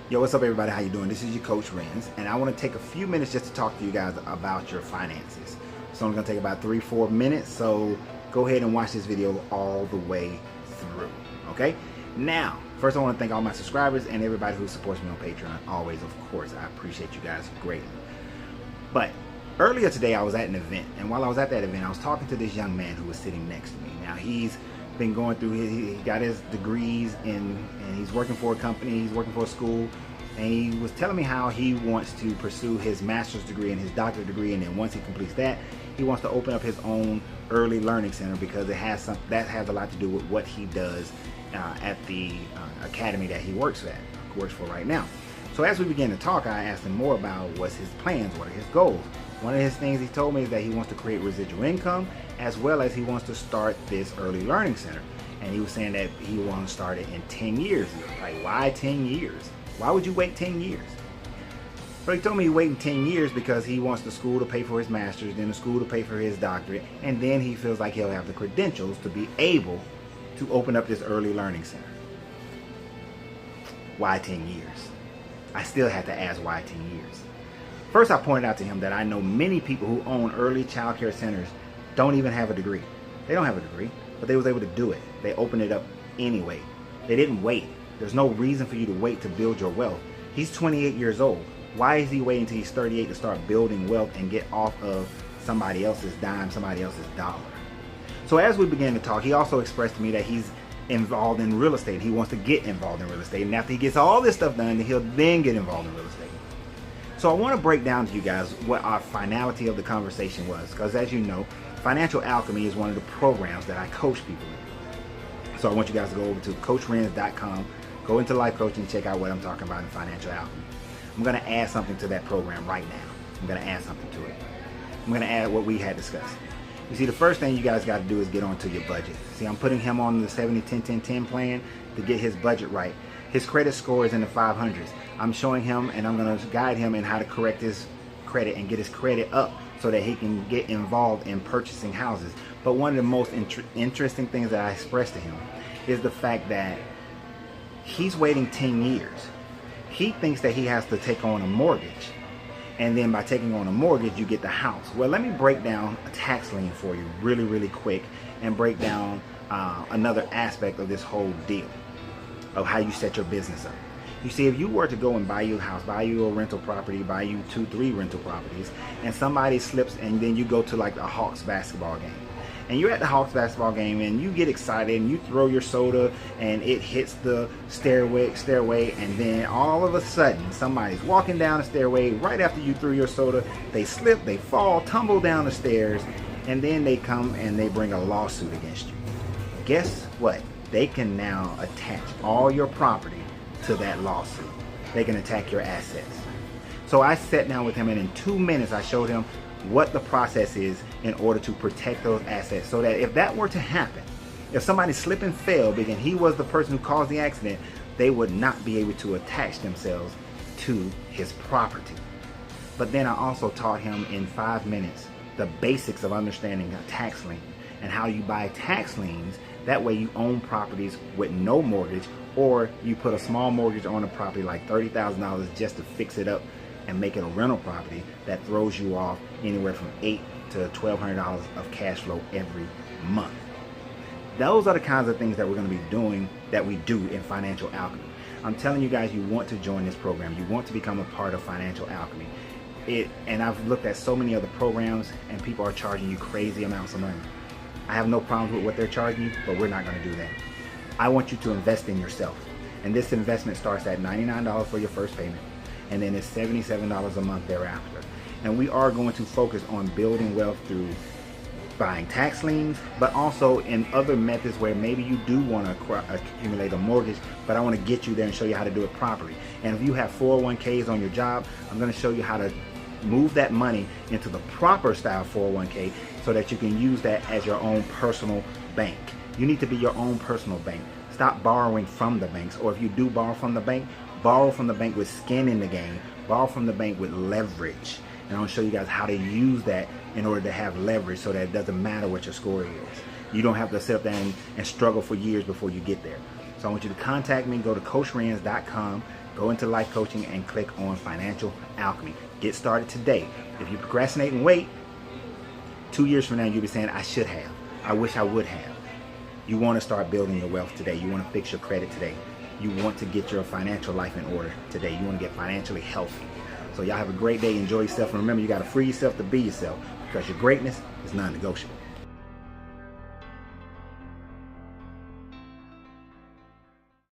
Yo, what's up everybody? How you doing? This is your Coach Renz, and I want to take a few minutes just to talk to you guys about your finances. It's only going to take about 3-4 minutes, so go ahead and watch this video all the way through, okay? Now, first I want to thank all my subscribers and everybody who supports me on Patreon. Always, of course, I appreciate you guys greatly. But earlier today I was at an event, and while I was at that event I was talking to this young man who was sitting next to me. Now he's been going through he got his degrees and he's working for a company, he's working for a school, and he was telling me how he wants to pursue his master's degree and his doctorate degree, and then once he completes that, he wants to open up his own early learning center because that has a lot to do with what he does at the academy that he works for right now. So as we began to talk, I asked him more about what's his plans, what are his goals. One of his things he told me is that he wants to create residual income, as well as he wants to start this early learning center. And he was saying that he wants to start it in 10 years. Like, why 10 years? Why would you wait 10 years? So he told me he's waiting 10 years because he wants the school to pay for his master's, then the school to pay for his doctorate, and then he feels like he'll have the credentials to be able to open up this early learning center. Why 10 years? I still had to ask why 10 years. First, I pointed out to him that I know many people who own early child care centers don't even have a degree. They don't have a degree, but they was able to do it. They opened it up anyway. They didn't wait. There's no reason for you to wait to build your wealth. He's 28 years old. Why is he waiting until he's 38 to start building wealth and get off of somebody else's dime, somebody else's dollar? So as we began to talk, he also expressed to me that he's involved in real estate. He wants to get involved in real estate, and after he gets all this stuff done, he'll then get involved in real estate. So I want to break down to you guys what our finality of the conversation was, because as you know, Financial Alchemy is one of the programs that I coach people in. So I want you guys to go over to CoachRenz.com, go into life coaching, and check out what I'm talking about in Financial Alchemy. I'm going to add something to that program right now. I'm going to add something to it. I'm going to add what we had discussed. You see, the first thing you guys got to do is get onto your budget. See, I'm putting him on the 70-10-10-10 plan to get his budget right. His credit score is in the 500s. I'm showing him and I'm going to guide him in how to correct his credit and get his credit up so that he can get involved in purchasing houses. But one of the most interesting things that I expressed to him is the fact that he's waiting 10 years. He thinks that he has to take on a mortgage, and then by taking on a mortgage you get the house. Well, let me break down a tax lien for you really quick and break down another aspect of this whole deal of how you set your business up. You see, if you were to go and buy you a house, buy you a rental property, buy you 2-3 rental properties, and somebody slips, and then you go to like the Hawks basketball game, and you're at the Hawks basketball game and you get excited and you throw your soda and it hits the stairway, and then all of a sudden somebody's walking down the stairway right after you threw your soda. They slip, they fall, tumble down the stairs, and then they come and they bring a lawsuit against you. Guess what? They can now attach all your property to that lawsuit. They can attack your assets. So I sat down with him, and in 2 minutes I showed him what the process is in order to protect those assets, so that if that were to happen, if somebody slipped and fell because he was the person who caused the accident, they would not be able to attach themselves to his property. But then I also taught him in 5 minutes the basics of understanding a tax lien and how you buy tax liens. That way you own properties with no mortgage, or you put a small mortgage on a property like $30,000 just to fix it up and make it a rental property that throws you off anywhere from $800 to $1,200 of cash flow every month. Those are the kinds of things that we're going to be doing, that we do in Financial Alchemy. I'm telling you guys, you want to join this program. You want to become a part of Financial Alchemy. And I've looked at so many other programs and people are charging you crazy amounts of money. I have no problems with what they're charging you, but we're not going to do that. I want you to invest in yourself. And this investment starts at $99 for your first payment, and then it's $77 a month thereafter. And we are going to focus on building wealth through buying tax liens, but also in other methods where maybe you do want to accumulate a mortgage, but I want to get you there and show you how to do it properly. And if you have 401ks on your job, I'm going to show you how to move that money into the proper style 401k so that you can use that as your own personal bank. You need to be your own personal bank. Stop borrowing from the banks, or if you do borrow from the bank with skin in the game. Borrow from the bank with leverage. And I'm going to show you guys how to use that in order to have leverage so that it doesn't matter what your score is. You don't have to sit there and struggle for years before you get there. So I want you to contact me. Go to CoachRenz.com. Go into life coaching and click on Financial Alchemy. Get started today. If you procrastinate and wait, 2 years from now you'll be saying, I should have. I wish I would have. You want to start building your wealth today. You want to fix your credit today. You want to get your financial life in order today. You want to get financially healthy. So y'all have a great day. Enjoy yourself. And remember, you got to free yourself to be yourself, because your greatness is non-negotiable.